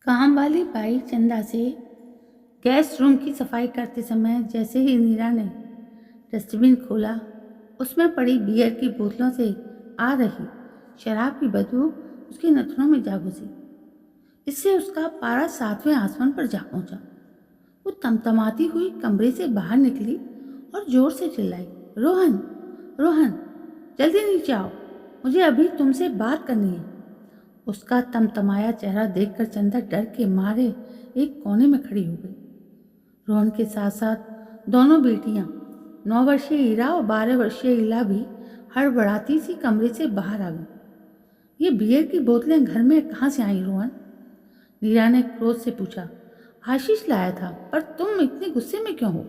काम वाली बाई चंदा से गेस्ट रूम की सफाई करते समय जैसे ही नीरा ने डस्टबिन खोला, उसमें पड़ी बियर की बोतलों से आ रही शराब की बदबू उसके नथनों में जा घुसी। इससे उसका पारा 7वें आसमान पर जा पहुंचा। वो तमतमाती हुई कमरे से बाहर निकली और जोर से चिल्लाई, रोहन, रोहन, जल्दी नीचे आओ, मुझे अभी तुमसे बात करनी है। उसका तमतमाया चेहरा देखकर चंदा डर के मारे एक कोने में खड़ी हो गई। रोहन के साथ साथ दोनों बेटियां 9 वर्षीय ईरा और 12 वर्षीय ईला भी हड़बड़ाती सी कमरे से बाहर आ गई। ये बियर की बोतलें घर में कहाँ से आई रोहन? नीरा ने क्रोध से पूछा। आशीष लाया था, पर तुम इतने गुस्से में क्यों हो?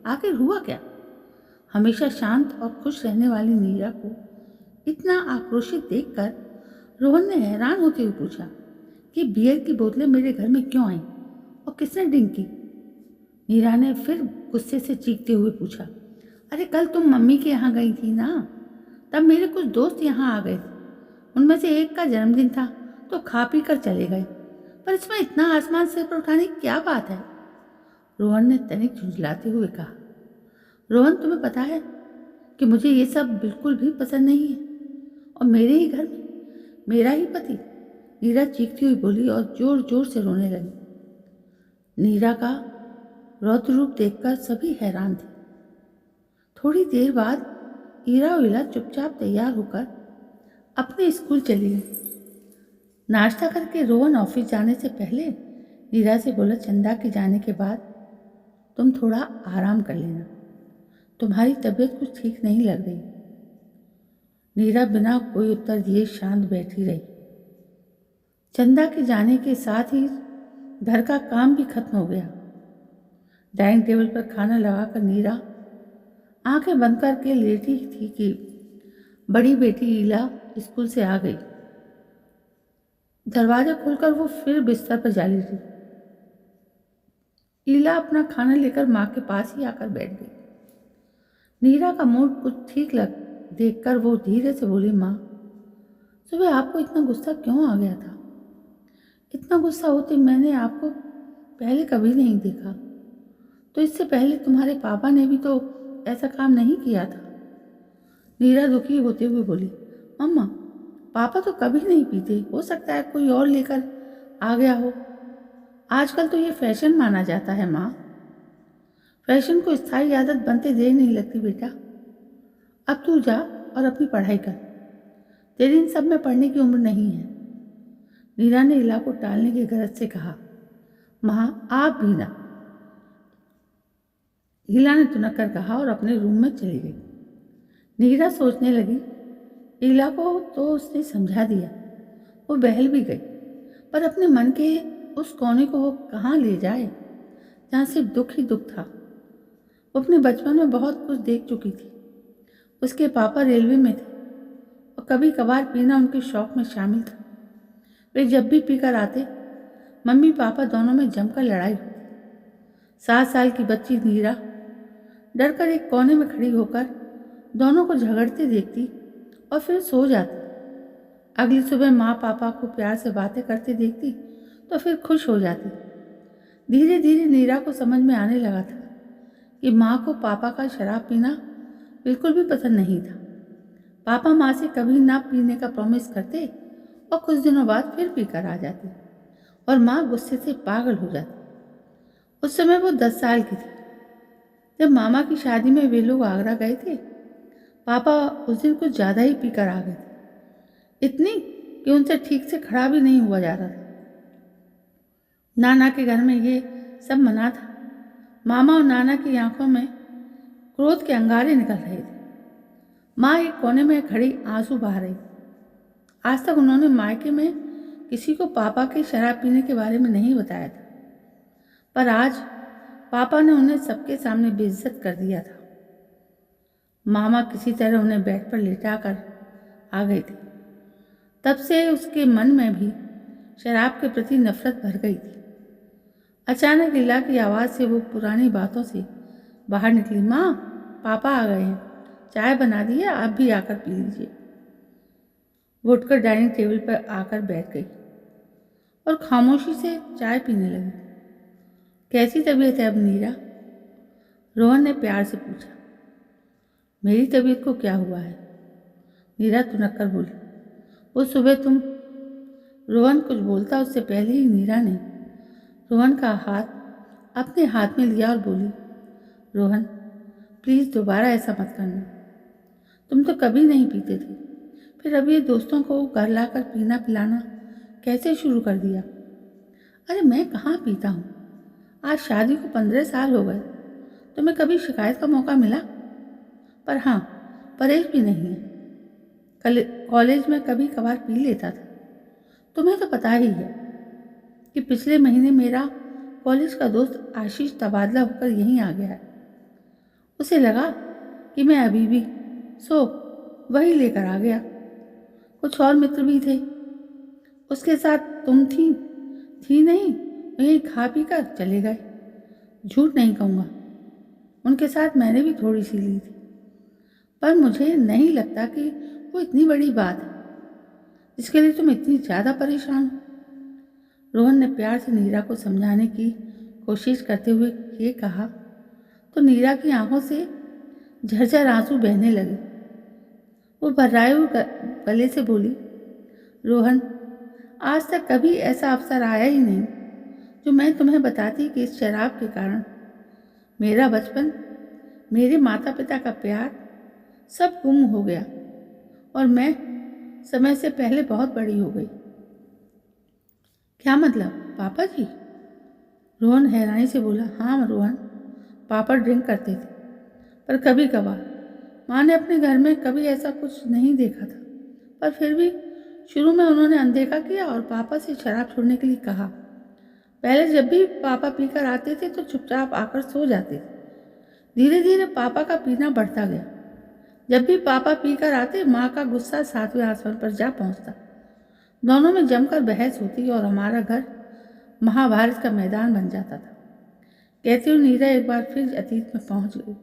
आखिर हुआ क्या? हमेशा शांत और खुश रहने वाली नीरा को इतना आक्रोशित देखकर रोहन ने हैरान होते हुए पूछा कि बियर की बोतलें मेरे घर में क्यों आईं और किसने ड्रिंक की? नीरा ने फिर गुस्से से चीखते हुए पूछा, अरे कल तुम मम्मी के यहाँ गई थी ना, तब मेरे कुछ दोस्त यहाँ आ गए थे। उनमें से एक का जन्मदिन था तो खा पी कर चले गए, पर इसमें इतना आसमान सिर पर उठाने की क्या बात है? रोहन ने तनिक झुंझलाते हुए कहा। रोहन, तुम्हें पता है कि मुझे ये सब बिल्कुल भी पसंद नहीं है, और मेरे ही घर में मेरा ही पति। नीरा चीखती हुई बोली और जोर जोर से रोने लगी। नीरा का रौद्र रूप देखकर सभी हैरान थे। थोड़ी देर बाद ईरा और इला चुपचाप तैयार होकर अपने स्कूल चली गई। नाश्ता करके रोहन ऑफिस जाने से पहले नीरा से बोला, चंदा के जाने के बाद तुम थोड़ा आराम कर लेना, तुम्हारी तबीयत कुछ ठीक नहीं लग रही। नीरा बिना कोई उत्तर दिए शांत बैठी रही। चंदा के जाने के साथ ही घर का काम भी खत्म हो गया। डाइनिंग टेबल पर खाना लगाकर नीरा आंखें बंद करके लेटी थी कि बड़ी बेटी ईला स्कूल से आ गई। दरवाजा खोलकर वो फिर बिस्तर पर जा लेटी। ईला अपना खाना लेकर माँ के पास ही आकर बैठ गई। नीरा का मूड कुछ ठीक लग देखकर वो धीरे से बोली, माँ, सुबह आपको इतना गुस्सा क्यों आ गया था? इतना गुस्सा होते मैंने आपको पहले कभी नहीं देखा। तो इससे पहले तुम्हारे पापा ने भी तो ऐसा काम नहीं किया था। नीरा दुखी होते हुए बोली, मम्मा, पापा तो कभी नहीं पीते, हो सकता है कोई और लेकर आ गया हो। आजकल तो ये फैशन माना जाता है माँ। फैशन को स्थायी आदत बनते देर नहीं लगती बेटा। अब तू जा और अपनी पढ़ाई कर, तेरी इन सब में पढ़ने की उम्र नहीं है। नीरा ने इला को टालने की गरज से कहा, माँ आप भी ना। ईला ने तुनक कर कहा और अपने रूम में चली गई। नीरा सोचने लगी, ईला को तो उसने समझा दिया, वो बहल भी गई, पर अपने मन के उस कोने को वो कहाँ ले जाए जहाँ सिर्फ दुख ही दुख था। वो अपने बचपन में बहुत कुछ देख चुकी थी। उसके पापा रेलवे में थे और कभी कभार पीना उनके शौक में शामिल था। वे जब भी पीकर आते, मम्मी पापा दोनों में जमकर लड़ाई होती। 7 साल की बच्ची नीरा डर कर एक कोने में खड़ी होकर दोनों को झगड़ते देखती और फिर सो जाती। अगली सुबह माँ पापा को प्यार से बातें करते देखती तो फिर खुश हो जाती। धीरे धीरे नीरा को समझ में आने लगा था कि माँ को पापा का शराब पीना बिल्कुल भी पसंद नहीं था। पापा माँ से कभी ना पीने का प्रॉमिस करते और कुछ दिनों बाद फिर पीकर आ जाते और माँ गुस्से से पागल हो जाती। उस समय वो 10 साल की थी। जब मामा की शादी में वे लोग आगरा गए थे, पापा उस दिन कुछ ज़्यादा ही पीकर आ गए थे, इतनी कि उनसे ठीक से खड़ा भी नहीं हुआ जा रहा था। नाना के घर में ये सब मना था। मामा और नाना की आंखों में क्रोध के अंगारे निकल रहे थे। माँ एक कोने में खड़ी आंसू बहा रही। आज तक उन्होंने मायके में किसी को पापा के शराब पीने के बारे में नहीं बताया था, पर आज पापा ने उन्हें सबके सामने बेइज्जत कर दिया था। मामा किसी तरह उन्हें बेड पर लेटाकर आ गए थे। तब से उसके मन में भी शराब के प्रति नफरत भर गई थी। अचानक लीला की आवाज़ से वो पुरानी बातों से बाहर निकली, माँ पापा आ गए हैं, चाय बना दी है, आप भी आकर पी लीजिए। वो उठकर डाइनिंग टेबल पर आकर बैठ गई। और खामोशी से चाय पीने लगी। कैसी तबीयत है अब नीरा? रोहन ने प्यार से पूछा। मेरी तबीयत को क्या हुआ है? नीरा तुनक कर बोली। वो सुबह तुम। रोहन कुछ बोलता उससे पहले ही नीरा ने रोहन का हाथ अपने हाथ में लिया और बोली, रोहन प्लीज़ दोबारा ऐसा मत करना। तुम तो कभी नहीं पीते थे, फिर अब ये दोस्तों को घर लाकर पीना पिलाना कैसे शुरू कर दिया? अरे मैं कहाँ पीता हूँ, आज शादी को 15 साल हो गए। तुम्हें कभी शिकायत का मौका मिला? पर हाँ, परहेज भी नहीं है। कल कॉलेज में कभी कभार पी लेता था। तुम्हें तो पता ही है कि पिछले महीने मेरा कॉलेज का दोस्त आशीष तबादला होकर यहीं आ गया है। उसे लगा कि मैं अभी भी सो वही लेकर आ गया। कुछ और मित्र भी थे, उसके साथ तुम थी नहीं, वहीं खा पी कर चले गए। झूठ नहीं कहूँगा, उनके साथ मैंने भी थोड़ी सी ली थी, पर मुझे नहीं लगता कि वो इतनी बड़ी बात है जिसके लिए तुम इतनी ज़्यादा परेशान हो। रोहन ने प्यार से नीरा को समझाने की कोशिश करते हुए ये कहा तो नीरा की आंखों से झरझर आंसू बहने लगे। वो भर्राए हुए गले से बोली, रोहन आज तक कभी ऐसा अवसर आया ही नहीं जो मैं तुम्हें बताती कि इस शराब के कारण मेरा बचपन, मेरे माता पिता का प्यार सब गुम हो गया और मैं समय से पहले बहुत बड़ी हो गई। क्या मतलब, पापा जी? रोहन हैरानी से बोला। हाँ रोहन, पापा ड्रिंक करते थे, पर कभी कभार। माँ ने अपने घर में कभी ऐसा कुछ नहीं देखा था, पर फिर भी शुरू में उन्होंने अनदेखा किया और पापा से शराब छोड़ने के लिए कहा। पहले जब भी पापा पीकर आते थे तो चुपचाप आकर सो जाते थे। धीरे धीरे पापा का पीना बढ़ता गया। जब भी पापा पीकर आते, माँ का गुस्सा 7वें आसमान पर जा पहुँचता। दोनों में जमकर बहस होती और हमारा घर महाभारत का मैदान बन जाता था। कहती हूँ नीरा एक बार फिर अतीत में पहुँच गई।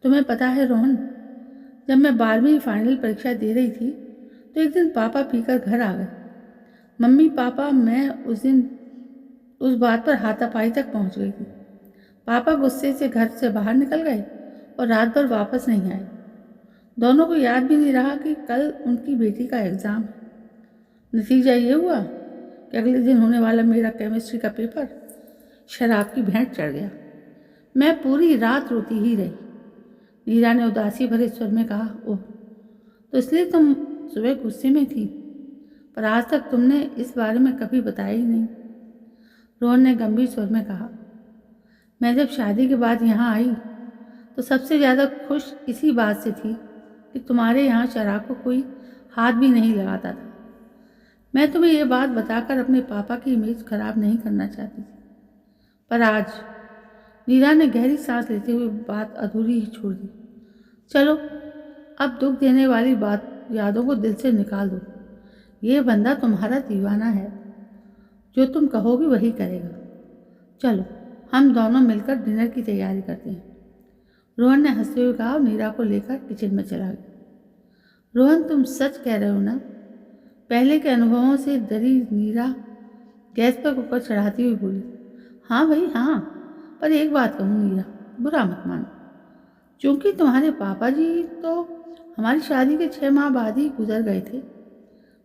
तुम्हें पता है रोहन, जब मैं 12वीं फाइनल परीक्षा दे रही थी तो एक दिन पापा पीकर घर आ गए। मम्मी पापा मैं उस दिन उस बात पर हाथापाई तक पहुंच गई थी। पापा गुस्से से घर से बाहर निकल गए और रात भर वापस नहीं आए। दोनों को याद भी नहीं रहा कि कल उनकी बेटी का एग्ज़ाम है। नतीजा ये हुआ कि अगले दिन होने वाला मेरा केमिस्ट्री का पेपर शराब की भेंट चढ़ गया। मैं पूरी रात रोती ही रही। नीरा ने उदासी भरे स्वर में कहा, ओह, तो इसलिए तुम सुबह गुस्से में थी, पर आज तक तुमने इस बारे में कभी बताया ही नहीं। रोहन ने गंभीर स्वर में कहा, मैं जब शादी के बाद यहाँ आई तो सबसे ज़्यादा खुश इसी बात से थी कि तुम्हारे यहाँ शराब को कोई हाथ भी नहीं लगाता था। मैं तुम्हें ये बात बताकर अपने पापा की इमेज खराब नहीं करना चाहती थी, पर आज। नीरा ने गहरी सांस लेते हुए बात अधूरी ही छोड़ दी। चलो अब दुख देने वाली बात यादों को दिल से निकाल दो। ये बंदा तुम्हारा दीवाना है, जो तुम कहोगे वही करेगा। चलो हम दोनों मिलकर डिनर की तैयारी करते हैं। रोहन ने हंसते हुए कहा और नीरा को लेकर किचन में चला गया। रोहन तुम सच कह रहे हो ना? पहले के अनुभवों से डरी नीरा गैस पर कुकर चढ़ाती हुई बोली। हाँ भाई हाँ, पर एक बात कहूँ नीरा, बुरा मत मानो। क्योंकि तुम्हारे पापा जी तो हमारी शादी के 6 माह बाद ही गुजर गए थे,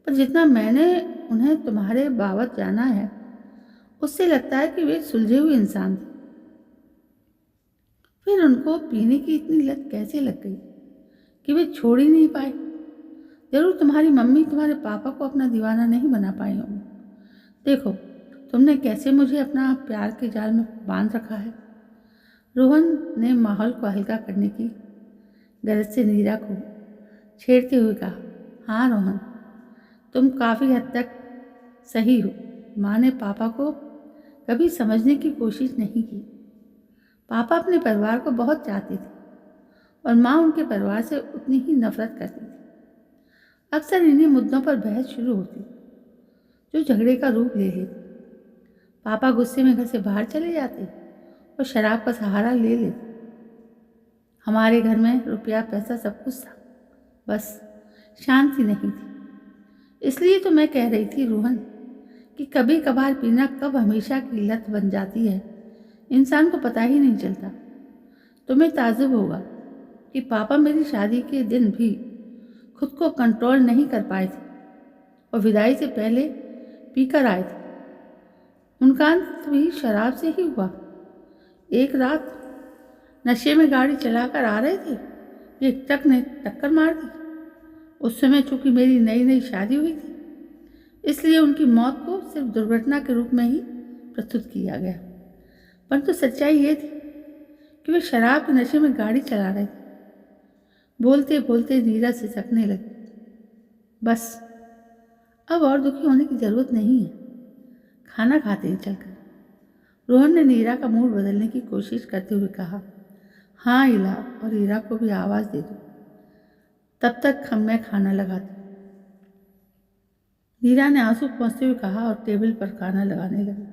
पर जितना मैंने उन्हें तुम्हारे बाबत जाना है उससे लगता है कि वे सुलझे हुए इंसान थे। फिर उनको पीने की इतनी लत कैसे लग गई कि वे छोड़ ही नहीं पाए? जरूर तुम्हारी मम्मी तुम्हारे पापा को अपना दीवाना नहीं बना पाई होंगी। देखो तुमने कैसे मुझे अपना प्यार के जाल में बांध रखा है। रोहन ने माहौल को हल्का करने की गरज से नीरा को छेड़ते हुए कहा, हाँ रोहन, तुम काफ़ी हद तक सही हो। माँ ने पापा को कभी समझने की कोशिश नहीं की। पापा अपने परिवार को बहुत चाहते थे और माँ उनके परिवार से उतनी ही नफरत करती थी। अक्सर इन्हीं मुद्दों पर बहस शुरू होती जो झगड़े का रूप ले लेती। पापा गुस्से में घर से बाहर चले जाते और शराब का सहारा ले लेते। हमारे घर में रुपया पैसा सब कुछ था, बस शांति नहीं थी। इसलिए तो मैं कह रही थी रोहन कि कभी कभार पीना कब हमेशा की लत बन जाती है, इंसान को पता ही नहीं चलता। तुम्हें ताज्जुब होगा कि पापा मेरी शादी के दिन भी खुद को कंट्रोल नहीं कर पाए थे और विदाई से पहले पीकर आए थे। उनका अंत भी शराब से ही हुआ। एक रात नशे में गाड़ी चलाकर आ रहे थे कि एक ट्रक ने टक्कर मार दी। उस समय चूंकि मेरी नई नई शादी हुई थी, इसलिए उनकी मौत को सिर्फ दुर्घटना के रूप में ही प्रस्तुत किया गया, परंतु सच्चाई ये थी कि वे शराब के नशे में गाड़ी चला रहे थे। बोलते बोलते नीरा सिसकने लगी। बस अब और दुखी होने की जरूरत नहीं है, खाना खाते हैं चलकर। रोहन ने नीरा का मूड बदलने की कोशिश करते हुए कहा। हाँ इला, और ईरा को भी आवाज़ दे दो, तब तक मैं खाना लगाती। नीरा ने आंसू पोंछते हुए कहा और टेबल पर खाना लगाने लगी।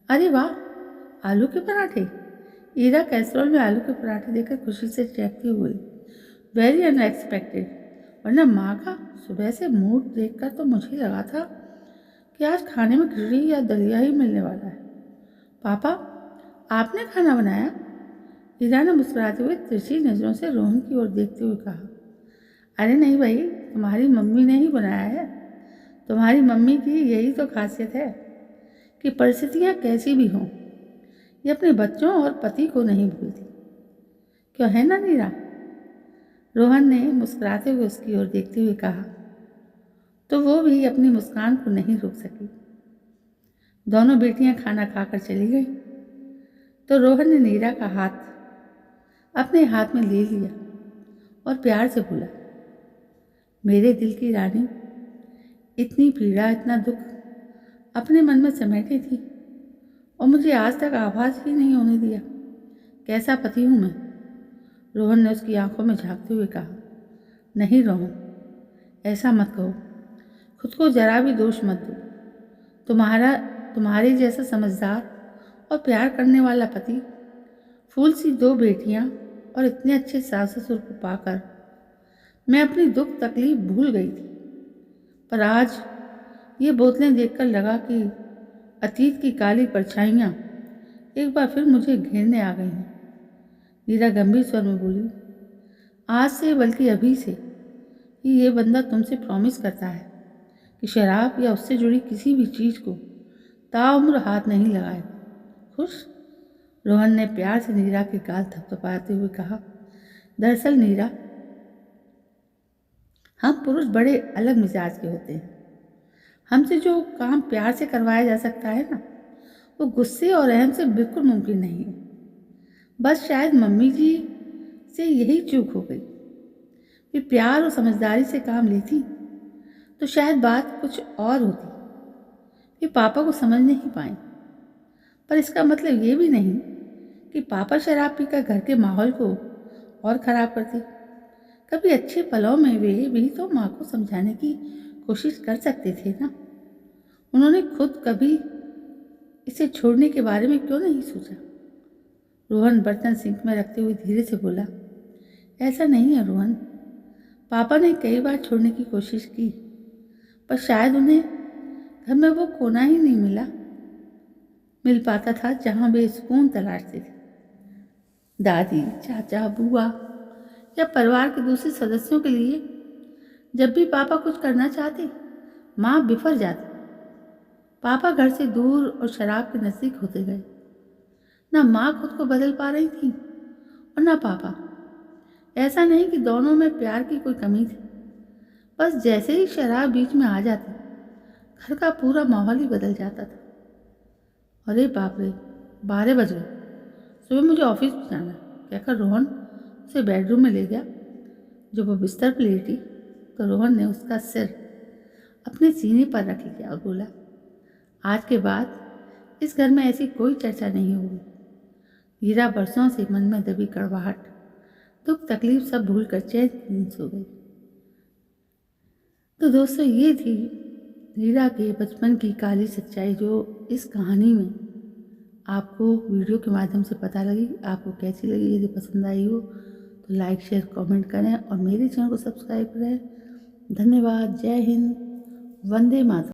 अरे वाह, आलू के पराठे! ईरा कैसरोल में आलू के पराठे देखकर खुशी से चहकती हुई बोली। वेरी अनएक्सपेक्टेड, वरना माँ का सुबह से मूड देखकर तो मुझे लगा था कि आज खाने में खिचड़ी या दलिया ही मिलने वाला है। पापा, आपने खाना बनाया? ईरा ने मुस्कुराते हुए तिरछी नज़रों से रोहन की ओर देखते हुए कहा। अरे नहीं भाई, तुम्हारी मम्मी ने ही बनाया है। तुम्हारी मम्मी की यही तो खासियत है कि परिस्थितियाँ कैसी भी हों, ये अपने बच्चों और पति को नहीं भूलती। क्यों है ना नीरा? रोहन ने मुस्कुराते हुए उसकी ओर देखते हुए कहा। तो वो भी अपनी मुस्कान को नहीं रोक सकी। दोनों बेटियां खाना खाकर चली गई तो रोहन ने नीरा का हाथ अपने हाथ में ले लिया और प्यार से बोला, मेरे दिल की रानी, इतनी पीड़ा, इतना दुख अपने मन में समेटी थी और मुझे आज तक आभास ही नहीं होने दिया। कैसा पति हूँ मैं? रोहन ने उसकी आंखों में झांकते हुए कहा। नहीं रोहन, ऐसा मत कहो, खुद को जरा भी दोष मत दो। तुम्हारे जैसा समझदार और प्यार करने वाला पति, फूल सी दो बेटियां और इतने अच्छे सास ससुर को पाकर मैं अपनी दुख तकलीफ भूल गई थी। पर आज ये बोतलें देखकर लगा कि अतीत की काली परछाइयाँ एक बार फिर मुझे घेरने आ गई हैं। नीरा गंभीर स्वर में बोली, आज से बल्कि अभी से ही ये बंदा तुमसे प्रॉमिस करता है कि शराब या उससे जुड़ी किसी भी चीज़ को ताउम्र हाथ नहीं लगाएगा। खुश? रोहन ने प्यार से नीरा के गाल थपथपाते हुए कहा। दरअसल नीरा, हम पुरुष बड़े अलग मिजाज के होते हैं। हमसे जो काम प्यार से करवाया जा सकता है ना, वो गुस्से और अहम से बिल्कुल मुमकिन नहीं है। बस शायद मम्मी जी से यही चूक हो गई। वे प्यार और समझदारी से काम लेती तो शायद बात कुछ और होती। वे पापा को समझ नहीं पाए, पर इसका मतलब ये भी नहीं कि पापा शराब पीकर घर के माहौल को और ख़राब करते। कभी अच्छे पलों में वे भी तो माँ को समझाने की कोशिश कर सकते थे ना। उन्होंने खुद कभी इसे छोड़ने के बारे में क्यों नहीं सोचा? रोहन बर्तन सिंक में रखते हुए धीरे से बोला। ऐसा नहीं है रोहन, पापा ने कई बार छोड़ने की कोशिश की, पर शायद उन्हें घर में वो कोना ही नहीं मिल पाता था जहाँ वे सुकून तलाशते थे। दादी, चाचा, बुआ या परिवार के दूसरे सदस्यों के लिए जब भी पापा कुछ करना चाहते, माँ बिफर जाती। पापा घर से दूर और शराब के नज़दीक होते गए। ना माँ खुद को बदल पा रही थी और ना पापा। ऐसा नहीं कि दोनों में प्यार की कोई कमी थी, बस जैसे ही शराब बीच में आ जाती, घर का पूरा माहौल ही बदल जाता था। अरे बाप रे, 12 बज गए, सुबह मुझे ऑफिस भी जाना है, कहकर रोहन उसे बेडरूम में ले गया। जब वो बिस्तर पर लेटी तो रोहन ने उसका सिर अपने सीने पर रख लिया और बोला, आज के बाद इस घर में ऐसी कोई चर्चा नहीं होगी। हीरा बरसों से मन में दबी कड़वाहट, दुख तकलीफ सब भूल कर चैन की नींद सो गई। तो दोस्तों, ये थी हीरा के बचपन की काली सच्चाई, जो इस कहानी में आपको वीडियो के माध्यम से पता लगी। आपको कैसी लगी? यदि पसंद आई हो तो लाइक, शेयर, कमेंट करें और मेरे चैनल को सब्सक्राइब करें। धन्यवाद। जय हिंद। वंदे मातरम।